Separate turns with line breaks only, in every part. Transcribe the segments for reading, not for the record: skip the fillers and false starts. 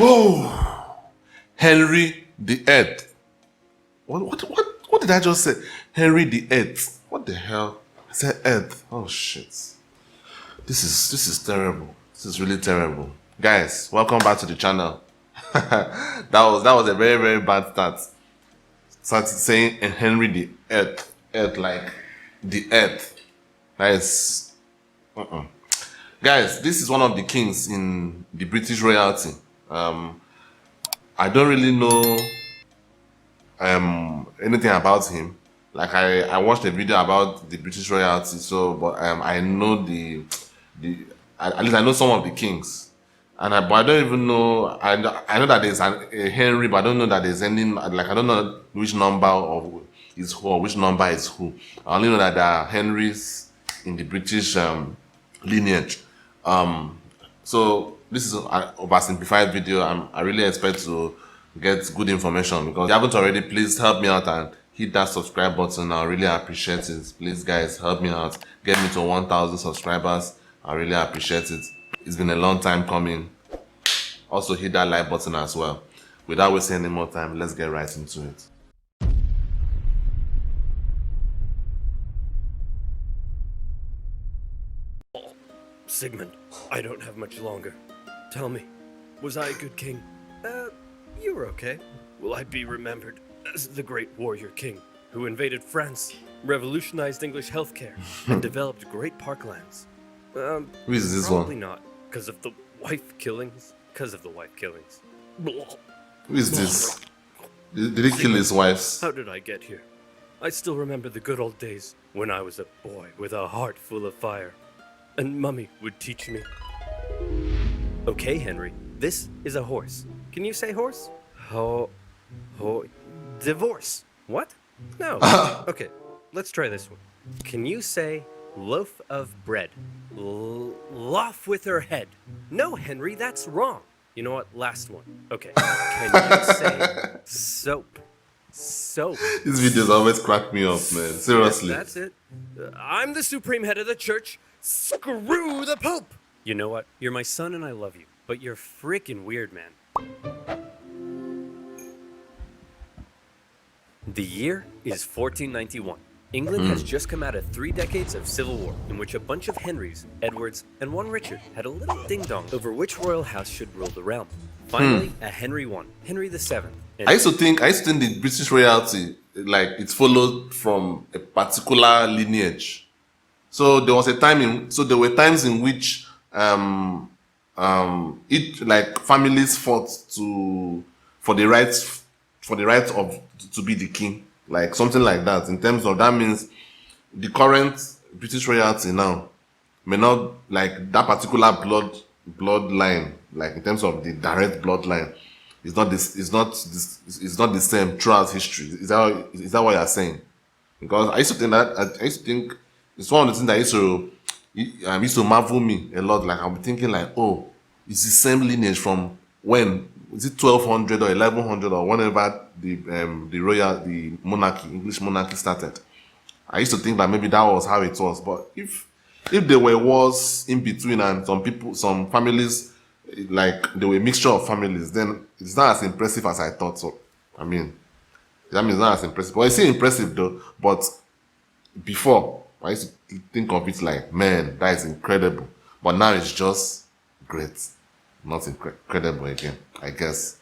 Whoa! Henry VIII. What did I just say? Henry VIII. What the hell? I said Earth. Oh shit. This is terrible. This is really terrible. Guys, welcome back to the channel. that was a very, very bad start. Started saying Henry VIII. Earth, like the earth. That is Guys, this is one of the kings in the British royalty. I don't really know anything about him. Like I watched a video about the British royalty, so but I know at least I know some of the kings, but I don't even know. I know that there's a Henry, but I don't know that there's any, like I don't know which number of is who or which number is who. I only know that there are Henrys in the British lineage. So this is an oversimplified video. I really expect to get good information, because if you haven't already, please help me out and hit that subscribe button. I really appreciate it. Please guys, help me out, get me to 1,000 subscribers. I really appreciate it. It's been a long time coming. Also hit that like button as well. Without wasting any more time, let's get right into it.
Sigmund, I don't have much longer. Tell me, was I a good king? You were okay. Will I be remembered as the great warrior king who invaded France, revolutionized English healthcare, and developed great parklands?
Who is this
probably
one?
not, because of the wife killings.
Who is this? Did he kill his wives?
How did I get here? I still remember the good old days when I was a boy with a heart full of fire, and Mummy would teach me. Okay, Henry, this is a horse. Can you say horse? Divorce. What? No. Okay, let's try this one. Can you say loaf of bread? Loaf with her head. No, Henry, that's wrong. You know what? Last one. Okay. Can you say soap? Soap.
These videos always crack me up, man. Seriously.
Yes, that's it. I'm the supreme head of the church. Screw the Pope! You know what? You're my son and I love you, but you're freaking weird, man. The year is 1491. England has just come out of 3 decades of civil war, in which a bunch of Henrys, Edwards, and one Richard had a little ding-dong over which royal house should rule the realm. Finally, a Henry won, Henry VII.
I used to think the British royalty, like, it followed from a particular lineage. So there was a time there were times in which families fought for the right of to be the king, like something like that. In terms of that, means the current British royalty now may not, like, that particular bloodline, like in terms of the direct bloodline, is not the same throughout history. Is that what you're saying? Because I used to think it's one of the things that used to marvel me a lot. Like, I'm thinking, like, oh, it's the same lineage from when? Is it 1200 or 1100 or whenever the monarchy, English monarchy started? I used to think that maybe that was how it was. But if there were wars in between and some families, like there were a mixture of families, then it's not as impressive as I thought. So, I mean, that means not as impressive. Well, it's still impressive though. But before, I used to think of it like, man, that is incredible. But now it's just great. Not incredible again, I guess.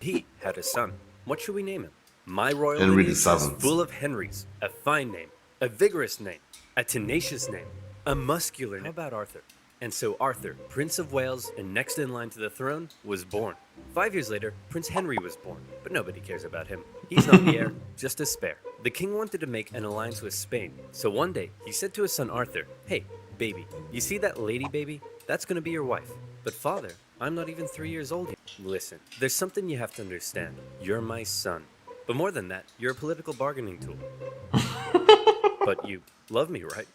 He had a son. What should we name him? My royal
Henry
lineage is
VII.
full of Henrys. A fine name, a vigorous name, a tenacious name, a muscular name. How about Arthur? And so Arthur, Prince of Wales and next in line to the throne, was born. 5 years later, Prince Henry was born, but nobody cares about him. He's not the heir, just a spare. The king wanted to make an alliance with Spain, so one day he said to his son Arthur, "Hey, baby, you see that lady baby? That's gonna be your wife." "But father, I'm not even 3 years old yet." "Listen, there's something you have to understand. You're my son. But more than that, you're a political bargaining tool." "But you love me, right?"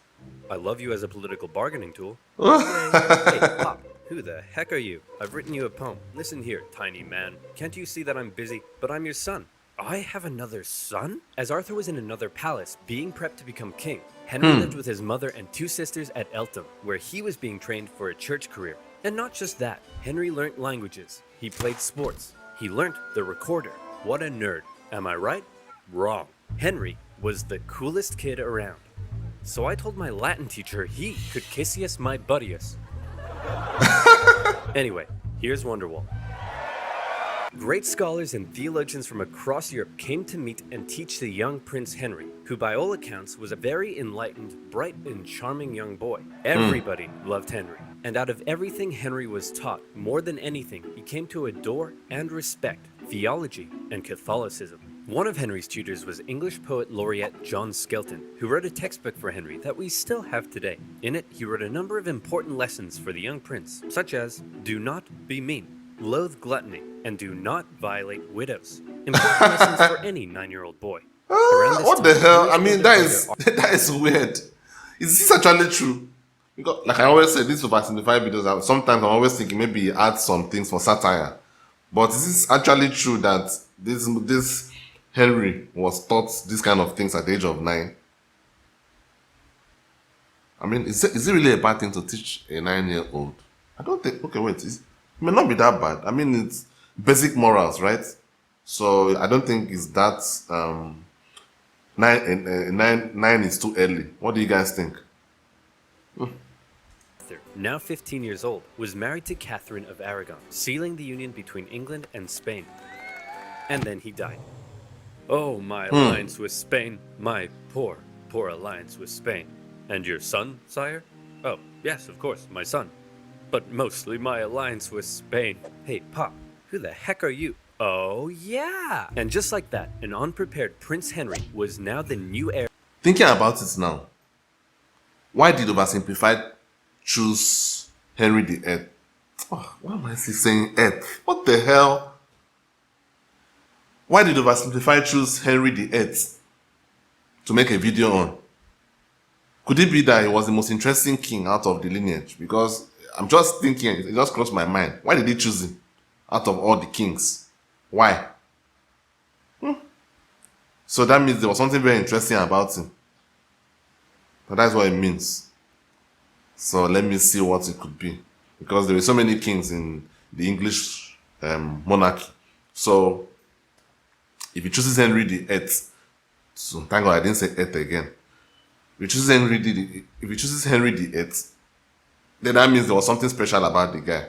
"I love you as a political bargaining tool." "Hey, Pop, who the heck are you? I've written you a poem. Listen here, tiny man. Can't you see that I'm busy? But I'm your son." "I have another son?" As Arthur was in another palace, being prepped to become king, Henry lived with his mother and 2 sisters at Eltham, where he was being trained for a church career. And not just that, Henry learnt languages, he played sports, he learnt the recorder. What a nerd. Am I right? Wrong. Henry was the coolest kid around. So I told my Latin teacher he could kissius my buddius. Anyway, here's Wonderwall. Great scholars and theologians from across Europe came to meet and teach the young Prince Henry, who by all accounts was a very enlightened, bright and charming young boy. Everybody loved Henry, and out of everything Henry was taught, more than anything, he came to adore and respect theology and Catholicism. One of Henry's tutors was English poet laureate John Skelton, who wrote a textbook for Henry that we still have today. In it, he wrote a number of important lessons for the young prince, such as, do not be mean, loathe gluttony, and do not violate widows. Important lessons for any 9-year-old boy.
What the hell? I mean, that is weird. Is this actually true? Because, like I always say, these oversimplified videos, sometimes I'm always thinking maybe he adds some things for satire. But is this actually true that this Henry was taught this kind of things at the age of 9? I mean, is it really a bad thing to teach a 9-year-old? I don't think. Okay, wait. It may not be that bad. I mean, it's basic morals, right? So I don't think it's that. Nine is too early. What do you guys think?
Now 15 years old, was married to Catherine of Aragon, sealing the union between England and Spain. And then he died. Oh, my alliance with Spain, my poor, poor alliance with Spain. And your son, sire? Oh, yes, of course, my son. But mostly my alliance with Spain. Hey, Pop, who the heck are you? Oh, yeah! And just like that, an unprepared Prince Henry was now the new heir.
Thinking about it now, why did Oversimplified choose Henry VIII? Oh, why am I still saying Earth? What the hell? Why did Oversimplified choose Henry VIII to make a video on? Could it be that he was the most interesting king out of the lineage? Because I'm just thinking, it just crossed my mind. Why did he choose him out of all the kings? Why? So that means there was something very interesting about him. But that's what it means. So let me see what it could be. Because there were so many kings in the English monarchy. So if he chooses Henry VIII, so thank God I didn't say it again. If he chooses Henry VIII, then that means there was something special about the guy.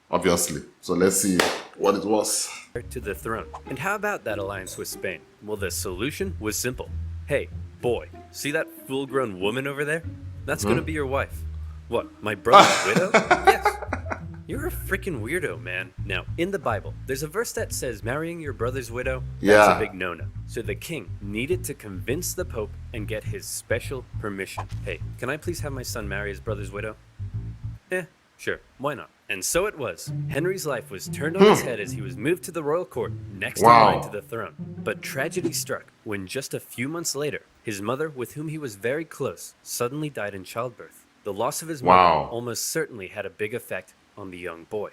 Obviously. So let's see what it was.
To the throne. And how about that alliance with Spain? Well, the solution was simple. Hey, boy, see that full-grown woman over there? That's gonna be your wife. What, my brother's widow? Yes. You're a freaking weirdo, man. Now, in the Bible, there's a verse that says marrying your brother's widow, that's a big no-no. So the king needed to convince the Pope and get his special permission. Hey, can I please have my son marry his brother's widow? Sure, why not? And so it was. Henry's life was turned on his head as he was moved to the royal court, next in line to the throne. But tragedy struck when just a few months later, his mother, with whom he was very close, suddenly died in childbirth. The loss of his mother almost certainly had a big effect on the young boy.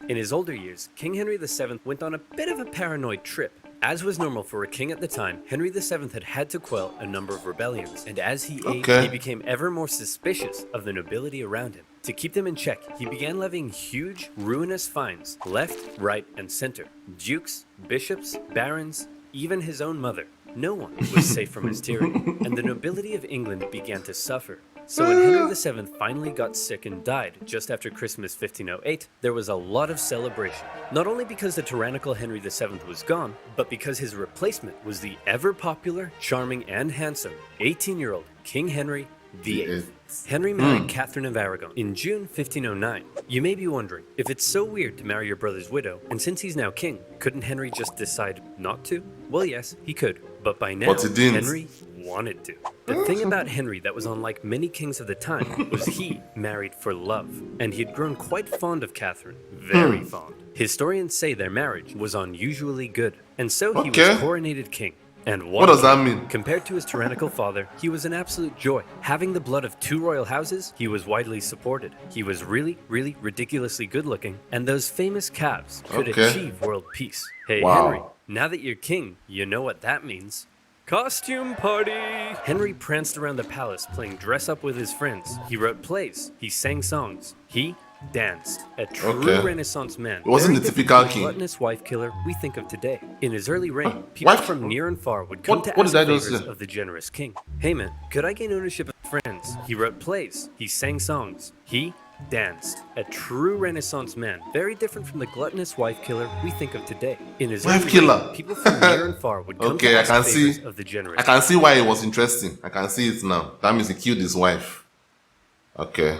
In his older years, King Henry VII went on a bit of a paranoid trip. As was normal for a king at the time, Henry VII had had to quell a number of rebellions, and as he aged, he became ever more suspicious of the nobility around him. To keep them in check, he began levying huge, ruinous fines, left, right, and center. Dukes, bishops, barons, even his own mother. No one was safe from his tyranny, and the nobility of England began to suffer. So when Henry VII finally got sick and died just after Christmas 1508, there was a lot of celebration. Not only because the tyrannical Henry VII was gone, but because his replacement was the ever-popular, charming, and handsome 18-year-old King Henry VIII. Henry married Catherine of Aragon in June 1509. You may be wondering, if it's so weird to marry your brother's widow, and since he's now king, couldn't Henry just decide not to? Well, yes, he could. But by now, Henry wanted to. The thing about Henry that was unlike many kings of the time was he married for love, and he had grown quite fond of Catherine, very fond. Historians say their marriage was unusually good, and so he was coronated king. And
what does that mean?
Compared to his tyrannical father, he was an absolute joy. Having the blood of 2 royal houses, he was widely supported. He was really, really ridiculously good looking, and those famous calves could achieve world peace. Hey, Henry, now that you're king, you know what that means. Costume party! Henry pranced around the palace playing dress up with his friends. He wrote plays. He sang songs. He danced. A true
Okay.
Renaissance man.
It wasn't
Very
the
different
typical
from the
king.
gluttonous wife killer we think of today. In his early reign, people
Wife-
from near and far would come to
what
ask
did I just
favors
say?
of the generous king. Hey man, could I gain ownership of friends? He wrote plays. He sang songs. He danced. A true Renaissance man. Very different from the gluttonous wife killer we think of today. In his
Wife
early
killer.
reign, people from near and far would come
Okay,
to
I
ask
can
favors
see.
of the generous
I can see why it was interesting. I can see it now. That means he killed his wife. Okay.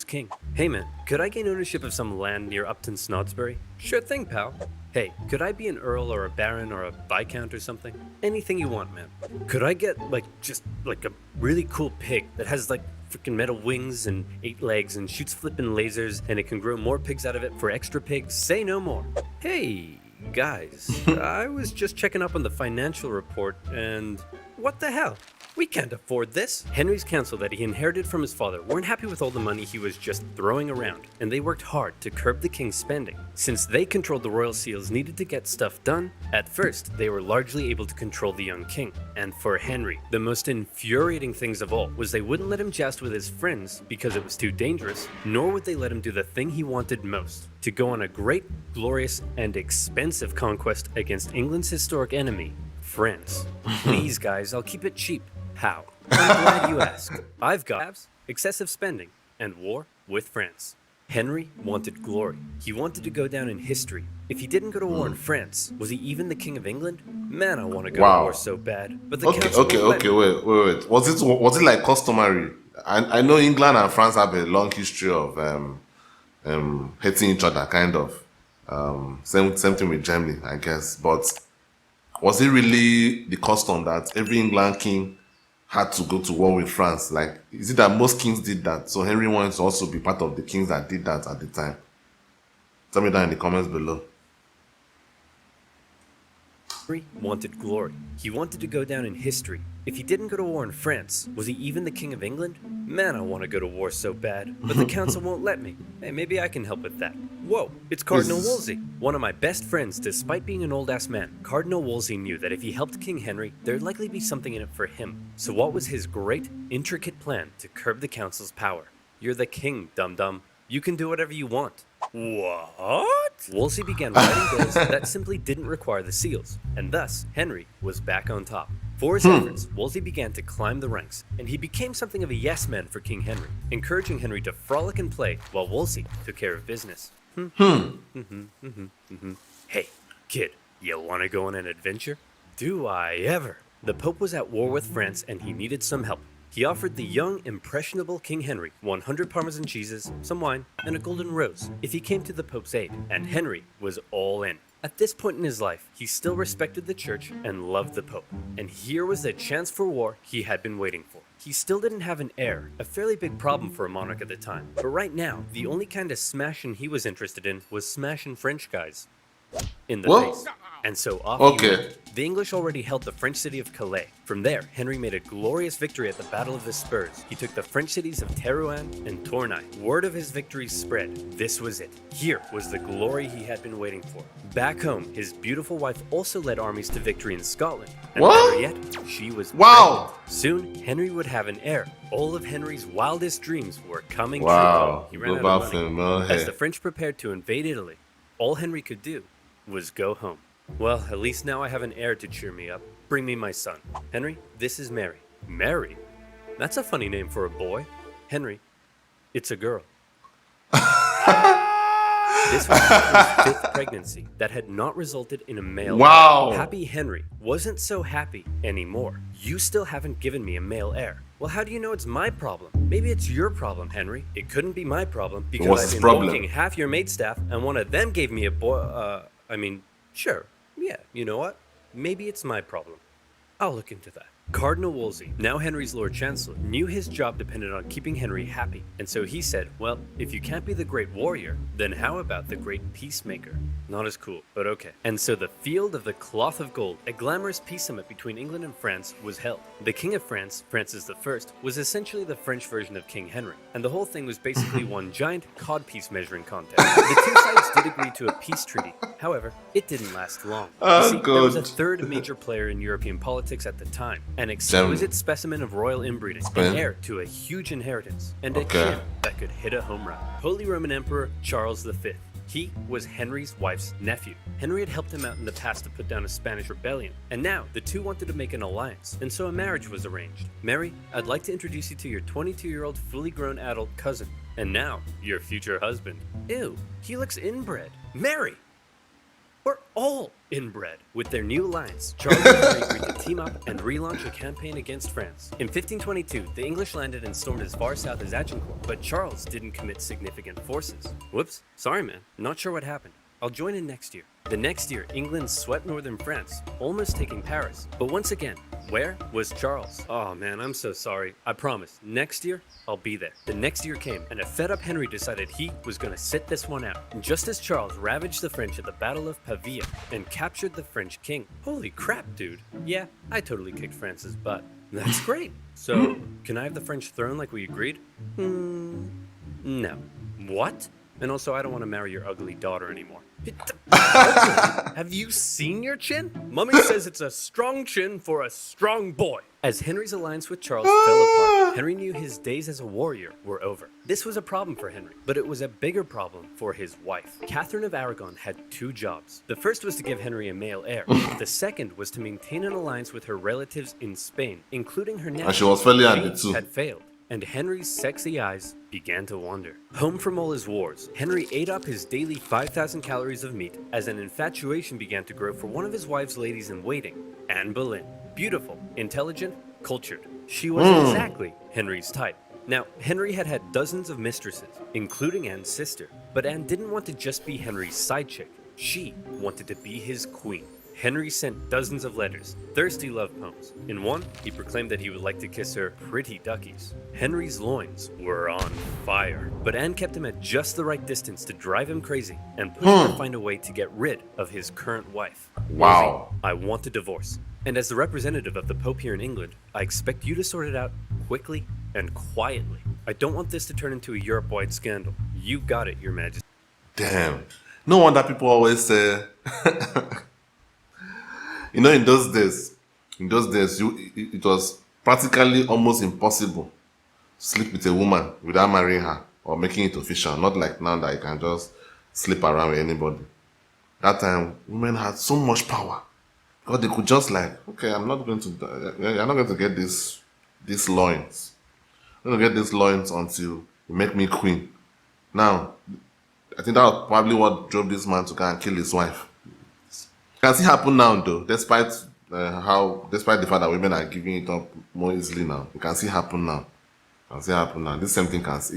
king. Hey man, could I gain ownership of some land near Upton Snodsbury? Sure thing, pal. Hey, could I be an earl or a baron or a viscount or something? Anything you want, man. Could I get just a really cool pig that has freaking metal wings and 8 legs and shoots flippin' lasers and it can grow more pigs out of it for extra pigs? Say no more. Hey, guys, I was just checking up on the financial report and what the hell? We can't afford this. Henry's council that he inherited from his father weren't happy with all the money he was just throwing around, and they worked hard to curb the king's spending. Since they controlled the royal seals needed to get stuff done, at first they were largely able to control the young king. And for Henry, the most infuriating things of all was they wouldn't let him joust with his friends because it was too dangerous, nor would they let him do the thing he wanted most, to go on a great, glorious, and expensive conquest against England's historic enemy, France. Please guys, I'll keep it cheap. How? I'm glad you asked. I've got excessive spending and war with France. Henry wanted glory. He wanted to go down in history. If he didn't go to war in France, was he even the king of England? Man, I want to go to war so bad. But the council won't let me.
Wait. Was it like customary? I know England and France have a long history of hating each other, kind of. Same thing with Germany, I guess. But was it really the custom that every England king had to go to war with France? Like, is it that most kings did that? So Henry wanted to also be part of the kings that did that at the time. Tell me down in the comments below.
Henry wanted glory. He wanted to go down in history. If he didn't go to war in France, was he even the king of England? Man, I want to go to war so bad, but the council won't let me. Hey, maybe I can help with that. Whoa, it's Cardinal Wolsey, one of my best friends. Despite being an old-ass man, Cardinal Wolsey knew that if he helped King Henry, there'd likely be something in it for him. So what was his great, intricate plan to curb the council's power? You're the king, dum-dum. You can do whatever you want. What? Wolsey began writing bills that simply didn't require the seals, and thus Henry was back on top. For his efforts, Wolsey began to climb the ranks, and he became something of a yes man for King Henry, encouraging Henry to frolic and play while Wolsey took care of business. Hey, kid, you want to go on an adventure? Do I ever? The Pope was at war with France and he needed some help. He offered the young, impressionable King Henry 100 Parmesan cheeses, some wine, and a golden rose if he came to the Pope's aid, and Henry was all in. At this point in his life, he still respected the church and loved the Pope. And here was the chance for war he had been waiting for. He still didn't have an heir, a fairly big problem for a monarch at the time. But right now, the only kind of smashing he was interested in was smashing French guys in the face. And so off he went. The English already held the French city of Calais. From there, Henry made a glorious victory at the Battle of the Spurs. He took the French cities of Terouanne and Tournai. Word of his victories spread. This was it. Here was the glory he had been waiting for. Back home, his beautiful wife also led armies to victory in Scotland. And better yet, she was pregnant. Soon, Henry would have an heir. All of Henry's wildest dreams were coming true. He ran out of money. As the French prepared to invade Italy, all Henry could do was go home. Well, at least now I have an heir to cheer me up. Bring me my son. Henry, this is Mary. Mary? That's a funny name for a boy. Henry, it's a girl. This was Henry's 5th pregnancy that had not resulted in a male heir. Happy Henry wasn't so happy anymore. You still haven't given me a male heir. Well, how do you know it's my problem? Maybe it's your problem, Henry. It couldn't be my problem because I've been walking half your maidstaff and one of them gave me a boy. Sure. Yeah, you know what? Maybe it's my problem. I'll look into that. Cardinal Wolsey, now Henry's Lord Chancellor, knew his job depended on keeping Henry happy. And so he said, well, if you can't be the great warrior, then how about the great peacemaker? Not as cool, but okay. And so the Field of the Cloth of Gold, a glamorous peace summit between England and France, was held. The King of France, Francis I, was essentially the French version of King Henry. And the whole thing was basically one giant codpiece measuring contest. The two sides did agree to a peace treaty. However, it didn't last long. You see, there was a third major player in European politics at the time. an exquisite specimen of royal inbreeding, an heir to a huge inheritance, and a chin that could hit a home run. Holy Roman Emperor Charles V. He was Henry's wife's nephew. Henry had helped him out in the past to put down a Spanish rebellion, and now the two wanted to make an alliance, and so a marriage was arranged. Mary, I'd like to introduce you to your 22-year-old fully grown adult cousin, and now your future husband. Ew, he looks inbred. Mary! We're all inbred. With their new alliance, Charles and Henry agreed to team up and relaunch a campaign against France. In 1522, the English landed and stormed as far south as Agincourt, but Charles didn't commit significant forces. Whoops, sorry man, not sure what happened. I'll join in next year. The next year, England swept northern France, almost taking Paris. But once again, where was Charles? Oh man, I'm so sorry. I promise, next year, I'll be there. The next year came, and a fed-up Henry decided he was gonna sit this one out. And just as Charles ravaged the French at the Battle of Pavia and captured the French king. Holy crap, dude. Yeah, I totally kicked France's butt. That's great. So, can I have the French throne like we agreed? No. What? And also, I don't want to marry your ugly daughter anymore. Have you seen your chin? Mummy says it's a strong chin for a strong boy. As Henry's alliance with Charles fell apart, Henry knew his days as a warrior were over. This was a problem for Henry, but it was a bigger problem for his wife. Catherine of Aragon had two jobs. The first was to give Henry a male heir. The second was to maintain an alliance with her relatives in Spain, including her nephew.
And she was fairly at the two.
Had failed, and Henry's sexy eyes began to wander. Home from all his wars, Henry ate up his daily 5,000 calories of meat as an infatuation began to grow for one of his wife's ladies-in-waiting, Anne Boleyn. Beautiful, intelligent, cultured. She was exactly Henry's type. Now, Henry had had dozens of mistresses, including Anne's sister, but Anne didn't want to just be Henry's side chick. She wanted to be his queen. Henry sent dozens of letters, thirsty love poems. In one, he proclaimed that he would like to kiss her pretty duckies. Henry's loins were on fire, but Anne kept him at just the right distance to drive him crazy and push him to find a way to get rid of his current wife.
Wow.
I want a divorce. And as the representative of the Pope here in England, I expect you to sort it out quickly and quietly. I don't want this to turn into a Europe-wide scandal. You got it, Your Majesty.
Damn. No wonder people always say... You know, in those days, it was practically almost impossible to sleep with a woman without marrying her or making it official. Not like now that you can just sleep around with anybody. That time, women had so much power because they could just like, okay, you're not going to get these loins. I'm going to get these loins until you make me queen. Now, I think that was probably what drove this man to go and kill his wife. Can see happen now though, despite the fact that women are giving it up more easily now. You can see happen now. This same thing can see.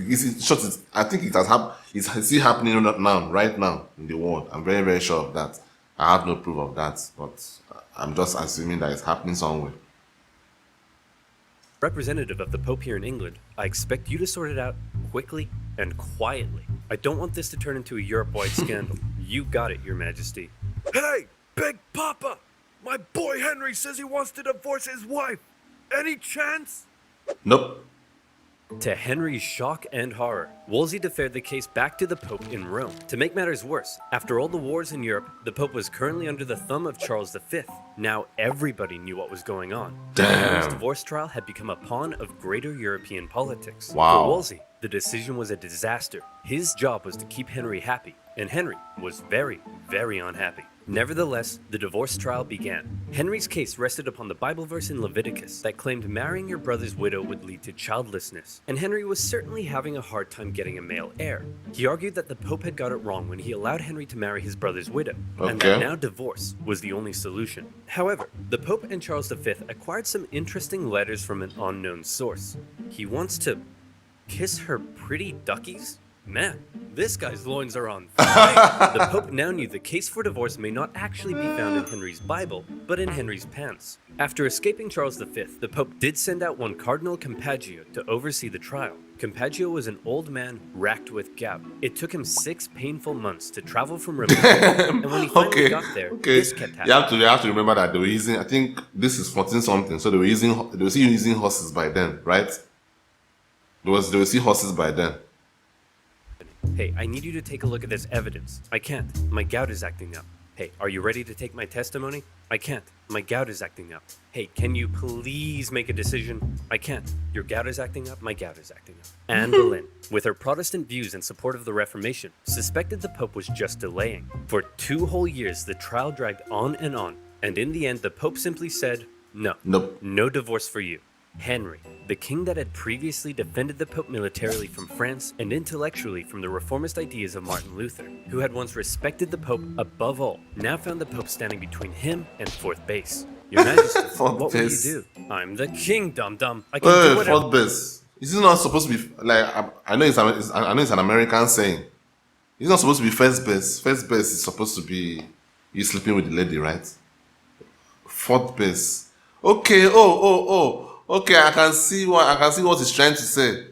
I think it has happened. It's still happening now, right now in the world. I'm very, very sure of that. I have no proof of that, but I'm just assuming that it's happening somewhere.
Representative of the Pope here in England, I expect you to sort it out quickly and quietly. I don't want this to turn into a Europe-wide scandal. You got it, Your Majesty.
Hey, Big Papa! My boy Henry says he wants to divorce his wife. Any chance?
Nope.
To Henry's shock and horror, Wolsey deferred the case back to the Pope in Rome. To make matters worse, after all the wars in Europe, the Pope was currently under the thumb of Charles V. Now everybody knew what was going on. Henry's divorce trial had become a pawn of greater European politics.
Wow.
For Wolsey, the decision was a disaster. His job was to keep Henry happy, and Henry was very, very unhappy. Nevertheless, the divorce trial began. Henry's case rested upon the Bible verse in Leviticus that claimed marrying your brother's widow would lead to childlessness, and Henry was certainly having a hard time getting a male heir. He argued that the Pope had got it wrong when he allowed Henry to marry his brother's widow, and that now divorce was the only solution. However, the Pope and Charles V acquired some interesting letters from an unknown source. He wants to kiss her pretty duckies? Man, this guy's loins are on fire. The Pope now knew the case for divorce may not actually be found in Henry's Bible, but in Henry's pants. After escaping Charles V, the Pope did send out one Cardinal Campeggio to oversee the trial. Campeggio was an old man racked with gout. It took him 6 painful months to travel from Rome, and when he finally got there, this kept happening.
You have to remember that they were using, I think this is 14 something, so they were still using horses by then, right? They were still horses by then.
Hey, I need you to take a look at this evidence. I can't. My gout is acting up. Hey, are you ready to take my testimony? I can't. My gout is acting up. Hey, can you please make a decision? I can't. Your gout is acting up. My gout is acting up. Anne Boleyn, with her Protestant views in support of the Reformation, suspected the Pope was just delaying. For 2 whole years, the trial dragged on, and in the end, the Pope simply said, no,
Nope.
no divorce for you. Henry, the king that had previously defended the Pope militarily from France and intellectually from the reformist ideas of Martin Luther, who had once respected the Pope above all, now found the Pope standing between him and fourth base. Your Majesty,
Fourth
what
base.
will you do? I'm the king, dum-dum. I can do whatever.
Fourth base. Is it not supposed to be like I know it's an American saying. It's not supposed to be first base. First base is supposed to be you sleeping with the lady, right? Fourth base. Okay. Okay, I can see what he's trying to say.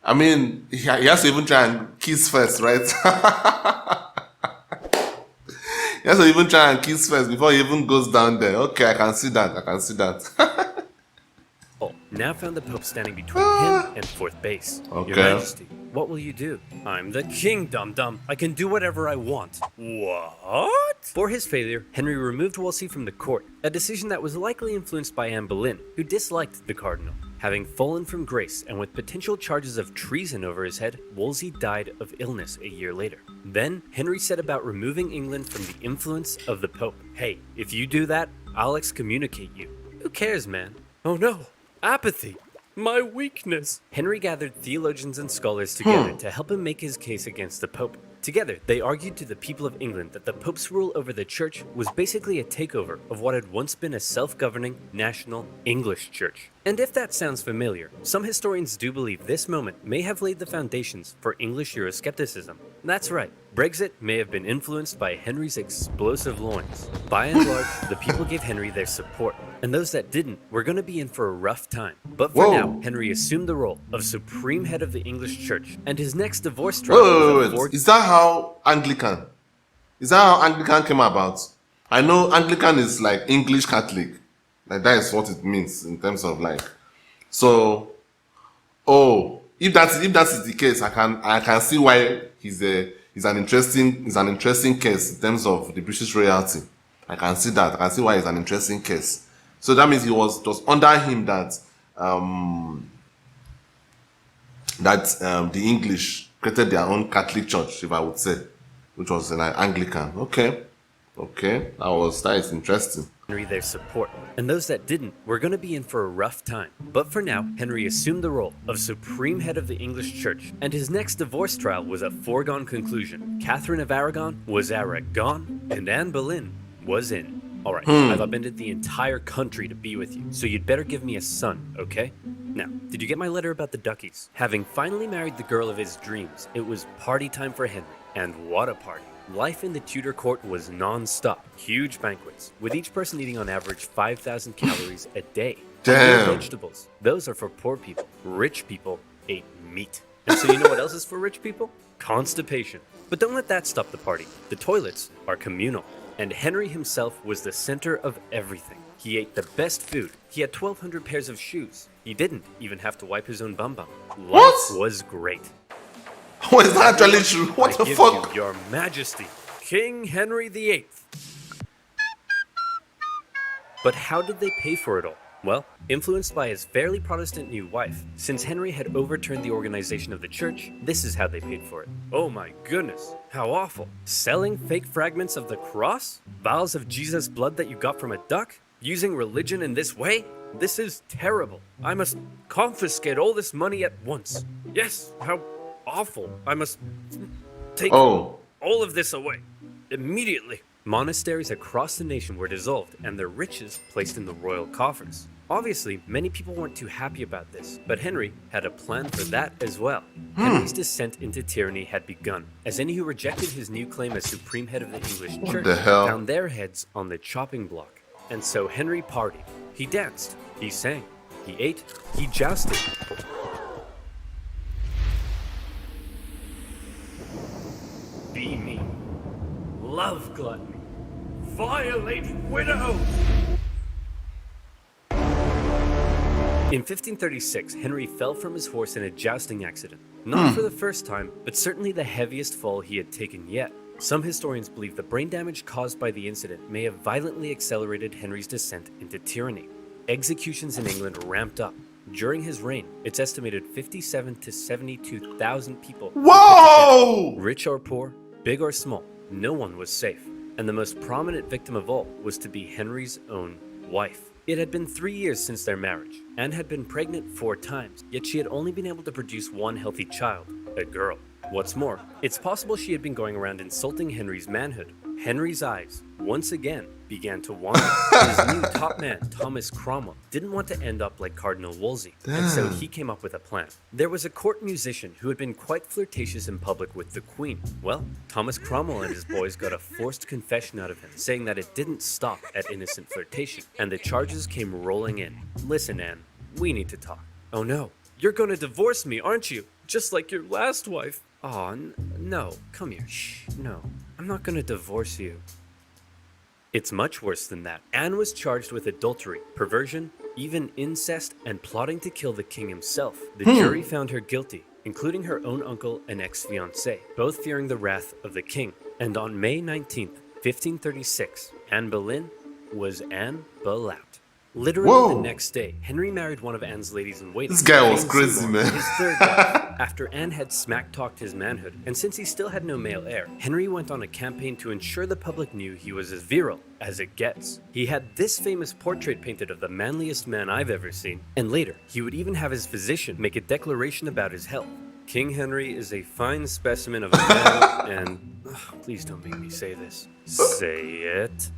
I mean, he has to even try and kiss first, right? He has to even try and kiss first before he even goes down there. Okay, I can see that.
Now found the Pope standing between him and fourth base.
Okay.
Your Majesty, what will you do? I'm the king, dum-dum. I can do whatever I want. What? For his failure, Henry removed Wolsey from the court, a decision that was likely influenced by Anne Boleyn, who disliked the cardinal. Having fallen from grace and with potential charges of treason over his head, Wolsey died of illness a year later. Then, Henry set about removing England from the influence of the Pope. Hey, if you do that, I'll excommunicate you. Who cares, man? Oh no. Apathy. My weakness. Henry gathered theologians and scholars together to help him make his case against the Pope. Together, they argued to the people of England that the Pope's rule over the church was basically a takeover of what had once been a self-governing, national English church. And if that sounds familiar, some historians do believe this moment may have laid the foundations for English Euroscepticism. That's right, Brexit may have been influenced by Henry's explosive loins. By and large, the people gave Henry their support, and those that didn't were going to be in for a rough time. But for now, Henry assumed the role of supreme head of the English church, and his next divorce trial
Wait. Is that how Anglican? Is that how Anglican came about? I know Anglican is like English Catholic. Like that is what it means in terms of like. So, if that is the case, I can see why he's an interesting case in terms of the British royalty. I can see that. I can see why it's an interesting case. So that means it was under him that the English created their own Catholic church, if I would say, which was an Anglican. Okay, that is interesting.
Henry their support, and those that didn't were going to be in for a rough time. But for now, Henry assumed the role of supreme head of the English church, and his next divorce trial was a foregone conclusion. Catherine of Aragon was Aragon, and Anne Boleyn was in. Alright, I've upended the entire country to be with you, so you'd better give me a son, okay? Now, did you get my letter about the duckies? Having finally married the girl of his dreams, it was party time for Henry. And what a party. Life in the Tudor court was non-stop. Huge banquets, with each person eating on average 5,000 calories a day.
Damn.
No vegetables. Those are for poor people. Rich people ate meat. And so you know what else is for rich people? Constipation. But don't let that stop the party. The toilets are communal. And Henry himself was the center of everything. He ate the best food. He had 1,200 pairs of shoes. He didn't even have to wipe his own bum. Life was great.
Oh, is that actually true? What the fuck?
You, Your Majesty, King Henry VIII. But how did they pay for it all? Well, influenced by his fairly Protestant new wife, since Henry had overturned the organization of the church, this is how they paid for it. Oh my goodness, how awful. Selling fake fragments of the cross? Vials of Jesus' blood that you got from a duck? Using religion in this way? This is terrible. I must confiscate all this money at once. Yes, how awful. I must take all of this away immediately. Monasteries across the nation were dissolved and their riches placed in the royal coffers. Obviously, many people weren't too happy about this, but Henry had a plan for that as well. Henry's descent into tyranny had begun, as any who rejected his new claim as supreme head of the English church found their heads on the chopping block. And so Henry partied. He danced, he sang, he ate, he jousted. Be me. Love gluttony. Violate widows. In 1536, Henry fell from his horse in a jousting accident. Not for the first time, but certainly the heaviest fall he had taken yet. Some historians believe the brain damage caused by the incident may have violently accelerated Henry's descent into tyranny. Executions in England ramped up. During his reign, it's estimated 57 to 72,000 people were put to
Whoa!
death. Rich or poor, big or small, no one was safe. And the most prominent victim of all was to be Henry's own wife. It had been 3 years since their marriage. Anne had been pregnant 4 times, yet she had only been able to produce one healthy child, a girl. What's more, it's possible she had been going around insulting Henry's manhood. Henry's eyes, once again, began to wander. His new top man, Thomas Cromwell, didn't want to end up like Cardinal Wolsey, and so he came up with a plan. There was a court musician who had been quite flirtatious in public with the Queen. Well, Thomas Cromwell and his boys got a forced confession out of him, saying that it didn't stop at innocent flirtation, and the charges came rolling in. Listen, Anne, we need to talk. Oh no, you're gonna divorce me, aren't you? Just like your last wife. Aw, no, come here. Shh, no, I'm not gonna divorce you. It's much worse than that. Anne was charged with adultery, perversion, even incest, and plotting to kill the king himself. The jury found her guilty, including her own uncle and ex-fiancé, both fearing the wrath of the king. And on May 19th, 1536, Anne Boleyn was Anne Boleyn. Literally the next day, Henry married one of Anne's ladies-in-waiting.
This guy was
Jane
crazy,
Seymour,
man.
his third wife. After Anne had smack-talked his manhood, and since he still had no male heir, Henry went on a campaign to ensure the public knew he was as virile as it gets. He had this famous portrait painted of the manliest man I've ever seen, and later, he would even have his physician make a declaration about his health. King Henry is a fine specimen of a man, and please don't make me say this. Say it.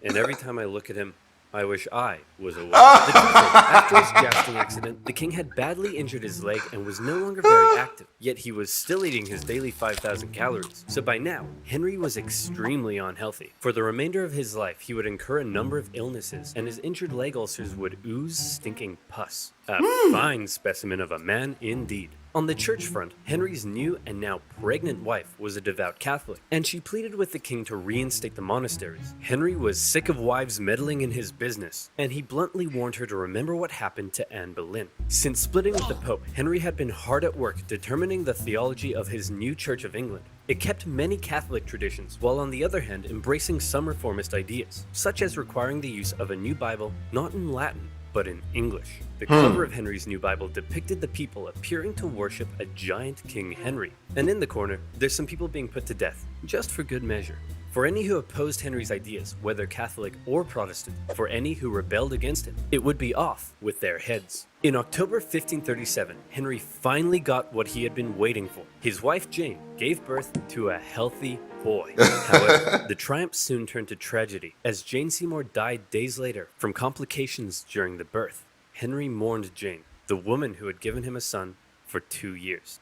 And every time I look at him, I wish I was a woman. The truth is, after his jousting accident, the king had badly injured his leg and was no longer very active, yet he was still eating his daily 5,000 calories. So by now, Henry was extremely unhealthy. For the remainder of his life, he would incur a number of illnesses, and his injured leg ulcers would ooze stinking pus. A fine specimen of a man indeed. On the church front, Henry's new and now pregnant wife was a devout Catholic, and she pleaded with the king to reinstate the monasteries. Henry was sick of wives meddling in his business, and he bluntly warned her to remember what happened to Anne Boleyn. Since splitting with the Pope, Henry had been hard at work determining the theology of his new Church of England. It kept many Catholic traditions, while on the other hand embracing some reformist ideas, such as requiring the use of a new Bible not in Latin, but in English. The cover of Henry's new Bible depicted the people appearing to worship a giant King Henry. And in the corner, there's some people being put to death, just for good measure. For any who opposed Henry's ideas, whether Catholic or Protestant, for any who rebelled against him, it would be off with their heads. In October 1537, Henry finally got what he had been waiting for. His wife Jane gave birth to a healthy boy. However, the triumph soon turned to tragedy, as Jane Seymour died days later from complications during the birth. Henry mourned Jane, the woman who had given him a son, for 2 years.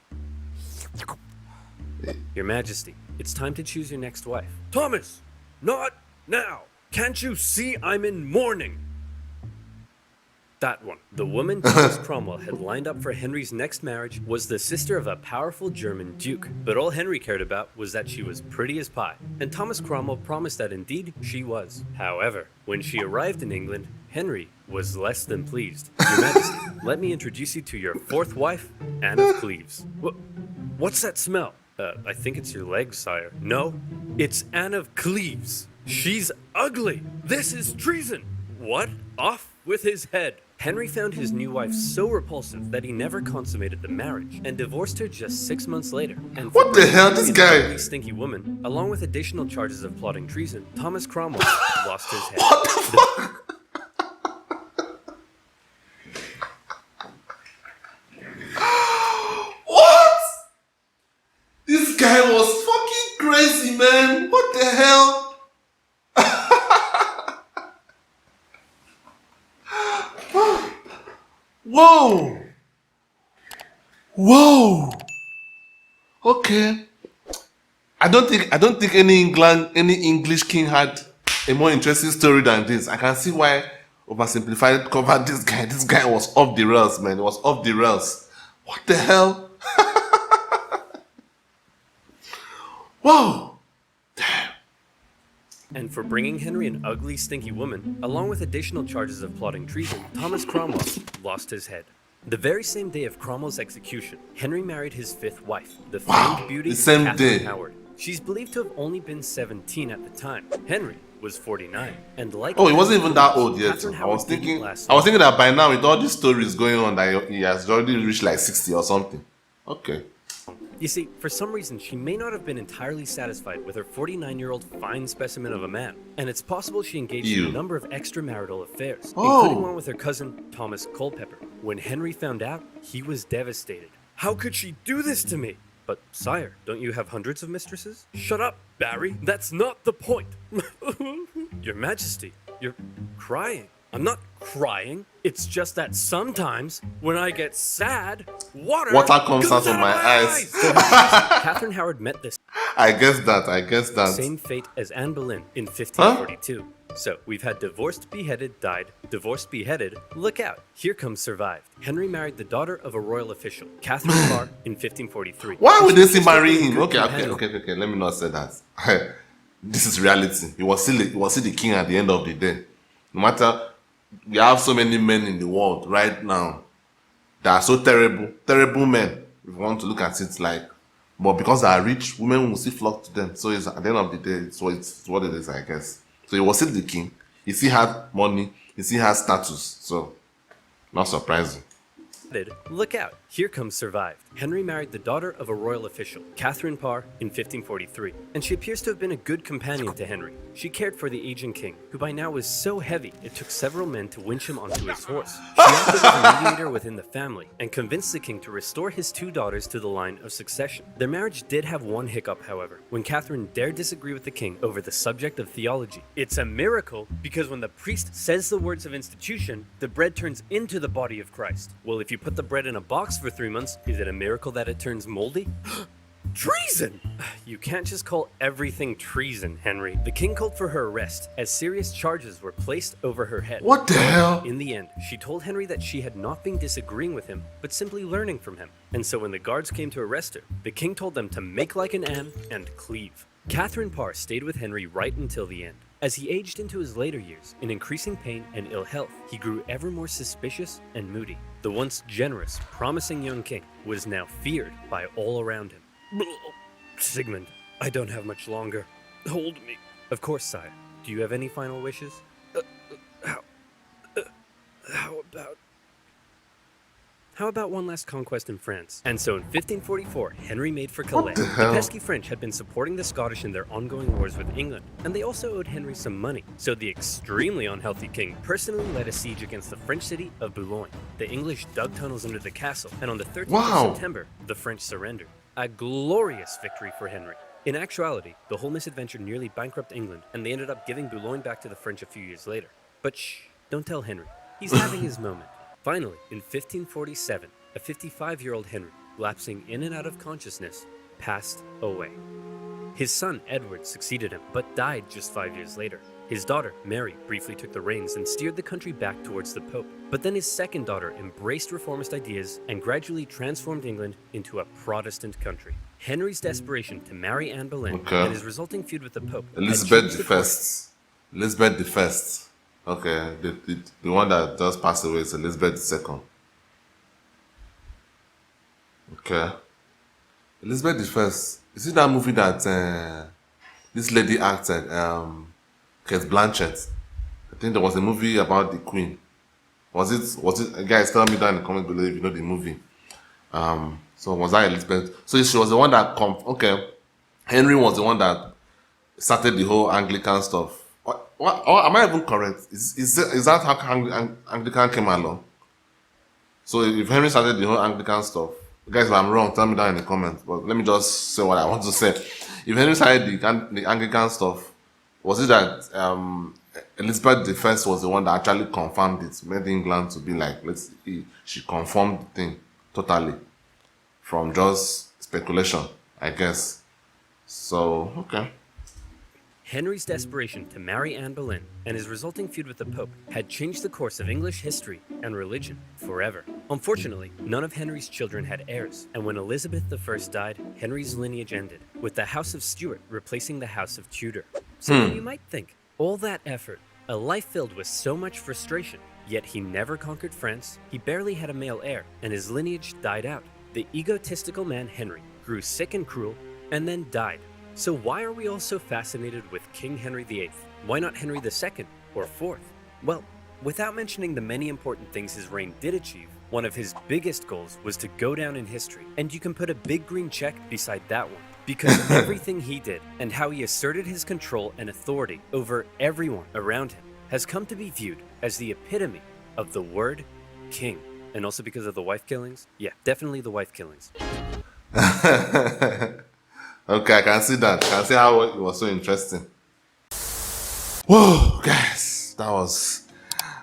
Your Majesty, it's time to choose your next wife.
Thomas, not now. Can't you see I'm in mourning?
That one. The woman Thomas Cromwell had lined up for Henry's next marriage was the sister of a powerful German duke. But all Henry cared about was that she was pretty as pie. And Thomas Cromwell promised that indeed she was. However, when she arrived in England, Henry was less than pleased. Your Majesty, let me introduce you to your fourth wife, Anne of Cleves. What's that smell? I think it's your legs, sire. No, it's Anne of Cleves.
She's ugly. This is treason.
What? Off with his head. Henry found his new wife so repulsive that he never consummated the marriage and divorced her just 6 months later. And
What the hell, this guy?
Ugly, stinky woman, along with additional charges of plotting treason, Thomas Cromwell lost his head.
What the fuck? What? This guy was fucking crazy, man. What the hell? Whoa! Whoa! Okay. I don't think any English king had a more interesting story than this. I can see why OverSimplified covered this guy. This guy was off the rails, man. He was off the rails. What the hell? Whoa!
And for bringing Henry an ugly, stinky woman, along with additional charges of plotting treason, Thomas Cromwell lost his head. The very same day of Cromwell's execution, Henry married his fifth wife, the famed beauty
the same
Catherine
day.
Howard. She's believed to have only been 17 at the time. Henry was 49, and like
Oh, he wasn't even that old yet.
Catherine
I was
Howard didn't
thinking
last
I was
long.
thinking that by now with all these stories going on that he has already reached like 60 or something. Okay.
You see, for some reason, she may not have been entirely satisfied with her 49-year-old fine specimen of a man, and it's possible she engaged in
Ew.
a number of extramarital affairs,
Oh.
including one with her cousin, Thomas Culpeper. When Henry found out, he was devastated. How could she do this to me? But, sire, don't you have hundreds of mistresses? Shut up, Barry. That's not the point. Your Majesty, you're crying. I'm not crying. It's just that sometimes, when I get sad, water
Comes out of my eyes.
Catherine Howard met this
I guess that.
same fate as Anne Boleyn in 1542. So, we've had divorced, beheaded, died, divorced, beheaded, look out, here comes survived. Henry married the daughter of a royal official, Catherine Parr, in 1543.
Why would
And
they
she
still
was
marry
a
him?
good
Okay,
companion.
let me not say that. This is reality. He was still the king at the end of the day. No matter, we have so many men in the world right now that are so terrible men. If you want to look at it like, but because they are rich, women will still flock to them. So it's, at the end of the day, it's what it is, I guess. So he was still the king. He still had money. He still has status. So, not surprising.
Look out, here comes survived. Henry married the daughter of a royal official, Catherine Parr, in 1543, and she appears to have been a good companion to Henry. She cared for the aging king, who by now was so heavy it took several men to winch him onto his horse. She acted as a mediator within the family and convinced the king to restore his two daughters to the line of succession. Their marriage did have one hiccup, however, when Catherine dared disagree with the king over the subject of theology. It's a miracle because when the priest says the words of institution, the bread turns into the body of Christ. Well, if you put the bread in a box for 3 months, is it a miracle that it turns moldy? Treason! You can't just call everything treason, Henry. The king called for her arrest, as serious charges were placed over her head.
What the hell?
In the end, she told Henry that she had not been disagreeing with him, but simply learning from him. And so when the guards came to arrest her, the king told them to make like an Anne and cleave. Catherine Parr stayed with Henry right until the end. As he aged into his later years, in increasing pain and ill health, he grew ever more suspicious and moody. The once generous, promising young king was now feared by all around him. Sigmund, I don't have much longer. Hold me. Of course, sire. Do you have any final wishes? How about one last conquest in France? And so in 1544, Henry made for Calais.
the
The
hell?
pesky French had been supporting the Scottish in their ongoing wars with England, and they also owed Henry some money. So the extremely unhealthy king personally led a siege against the French city of Boulogne. The English dug tunnels under the castle, and on the 13th
Wow.
of September, the French surrendered. A glorious victory for Henry. In actuality, the whole misadventure nearly bankrupted England, and they ended up giving Boulogne back to the French a few years later. But shh, don't tell Henry. He's having his moment. Finally, in 1547, a 55-year-old Henry, lapsing in and out of consciousness, passed away. His son, Edward, succeeded him, but died just 5 years later. His daughter, Mary, briefly took the reins and steered the country back towards the Pope. But then his second daughter embraced reformist ideas and gradually transformed England into a Protestant country. Henry's desperation to marry Anne Boleyn
Okay.
and his resulting feud with the Pope had
Elizabeth
changed
the
the course.
First. Elizabeth the First. Okay, the one that just passed away is Elizabeth the Second. Okay. Elizabeth the First. Is it that movie that this lady acted? Kate Blanchett. I think there was a movie about the Queen. Was it? Guys, tell me down in the comments below if you know the movie. So was that Elizabeth? So she was the one that okay. Henry was the one that started the whole Anglican stuff. Or am I even correct? Is that how Anglican came along? So if Henry started the whole Anglican stuff, guys, if I'm wrong, tell me down in the comments. But let me just say what I want to say. If Henry started the Anglican stuff, was it that Elizabeth I was the one that actually confirmed it, made England to be like, she confirmed the thing totally from just speculation, I guess. So, okay.
Henry's desperation to marry Anne Boleyn and his resulting feud with the Pope had changed the course of English history and religion forever. Unfortunately, none of Henry's children had heirs, and when Elizabeth I died, Henry's lineage ended, with the House of Stuart replacing the House of Tudor. So then you might think, all that effort, a life filled with so much frustration, yet he never conquered France, he barely had a male heir, and his lineage died out. The egotistical man Henry grew sick and cruel, and then died. So why are we all so fascinated with King Henry VIII? Why not Henry II or IV? Well, without mentioning the many important things his reign did achieve, one of his biggest goals was to go down in history, and you can put a big green check beside that one, because everything he did and how he asserted his control and authority over everyone around him has come to be viewed as the epitome of the word king. And also because of the wife killings? Yeah, definitely the wife killings.
Okay, I can see that. I can see how it was so interesting. Whoa, guys, that was.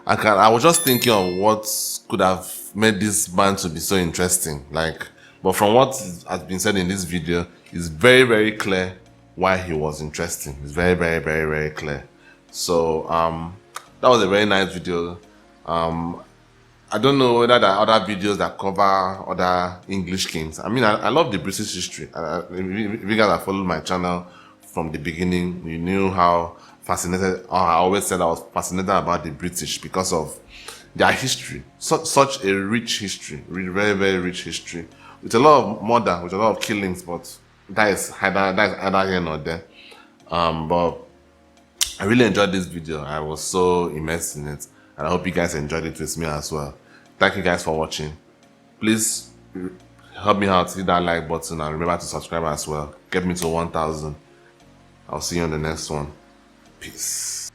I was just thinking of what could have made this band to be so interesting. But from what has been said in this video, it's very, very clear why he was interesting. It's very, very, very, very clear. So that was a very nice video. I don't know whether there are other videos that cover other English kings. I mean, I love the British history. If you guys have followed my channel from the beginning, you knew how fascinated, or I always said I was fascinated about the British because of their history. Such a rich history, very, very rich history, with a lot of murder, with a lot of killings, but that is either here nor there. But I really enjoyed this video. I was so immersed in it, and I hope you guys enjoyed it with me as well. Thank you guys for watching. Please help me out, hit that like button, and remember to subscribe as well. Get me to 1,000. I'll see you on the next one. Peace.